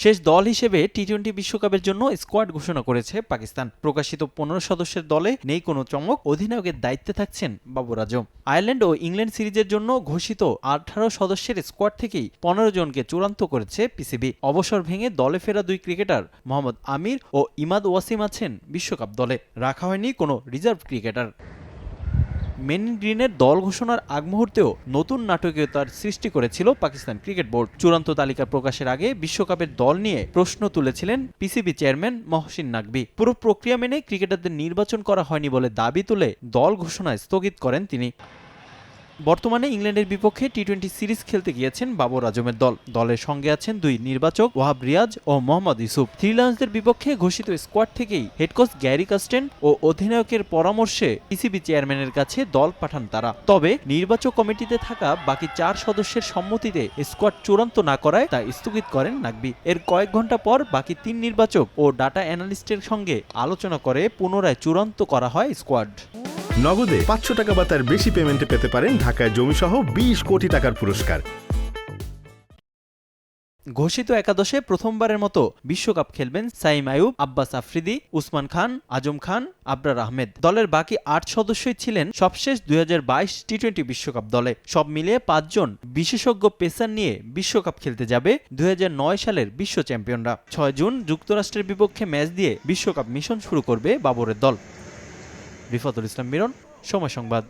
শেষ দল হিসেবে টি-20 বিশ্বকাপের জন্য স্কোয়াড ঘোষণা করেছে পাকিস্তান। প্রকাশিত 15 সদস্যের দলে নেই কোনো চমক, অধিনায়কের দায়িত্বে থাকছেন বাবর আজম। আয়ারল্যান্ড ও ইংল্যান্ড সিরিজের জন্য ঘোষিত 18 সদস্যের স্কোয়াড থেকেই 15 জনকে চূড়ান্ত করেছে পিসিবি। অবসর ভেঙে দলে ফেরা দুই ক্রিকেটার মোহাম্মদ আমির ও ইমাদ ওয়াসিম আছেন বিশ্বকাপ দলে। রাখা হয়নি কোনো রিজার্ভ ক্রিকেটার। মেন ইন গ্রিনের দল ঘোষণার আগ মুহূর্তেও নতুন নাটকীয়তার সৃষ্টি করেছিল পাকিস্তান ক্রিকেট বোর্ড। চূড়ান্ত তালিকা প্রকাশের আগে বিশ্বকাপের দল নিয়ে প্রশ্ন তুলেছিলেন পিসিবি চেয়ারম্যান মহসিন নাকভি। পুরো প্রক্রিয়া মেনে ক্রিকেটারদের নির্বাচন করা হয়নি বলে দাবি তুলে দল ঘোষণায় স্থগিত করেন তিনি। বর্তমানে ইংল্যান্ডের বিপক্ষে টি-20 সিরিজ খেলতে গিয়েছেন বাবর আজমের দল। দলের সঙ্গে আছেন দুই নির্বাচক ওয়াহাব রিয়াজ ও মোহাম্মদ ইউসুফ। থ্রি লায়ন্সদের বিপক্ষে ঘোষিত স্কোয়াড থেকেই হেড কোচ গ্যারি কাস্টেন ও অধিনায়কের পরামর্শে পিসিবি চেয়ারম্যানের কাছে দল পাঠান তারা। তবে নির্বাচক কমিটিতে থাকা বাকি 4 সদস্যের সম্মতিতে স্কোয়াড চূড়ান্ত না করায় তা স্থগিত করেন নাকভি। এর কয়েক ঘন্টা পর বাকি 3 নির্বাচক ও ডাটা অ্যানালিস্টের সঙ্গে আলোচনা করে পুনরায় চূড়ান্ত করা হয় স্কোয়াড। নগদে 500 টাকা বা তার বেশি পেমেন্টে পেতে পারেন ঢাকায় জমিসহ 20 কোটি টাকার পুরস্কার। ঘোষিত একাদশে প্রথমবারের মতো বিশ্বকাপ খেলবেন সাইম আয়ুব, আব্বাস আফ্রিদি, উসমান খান, আজম খান, আবরার আহমেদ। দলের বাকি 8 সদস্যই ছিলেন সবশেষ 2022 টি-20 বিশ্বকাপ দলে। সব মিলিয়ে 5 জন বিশেষজ্ঞ পেসার নিয়ে বিশ্বকাপ খেলতে যাবে 2009 সালের বিশ্ব চ্যাম্পিয়নরা। 6 জুন যুক্তরাষ্ট্রের বিপক্ষে ম্যাচ দিয়ে বিশ্বকাপ মিশন শুরু করবে বাবরের দল। রিফাতুল ইসলাম মিরন, সময় সংবাদ।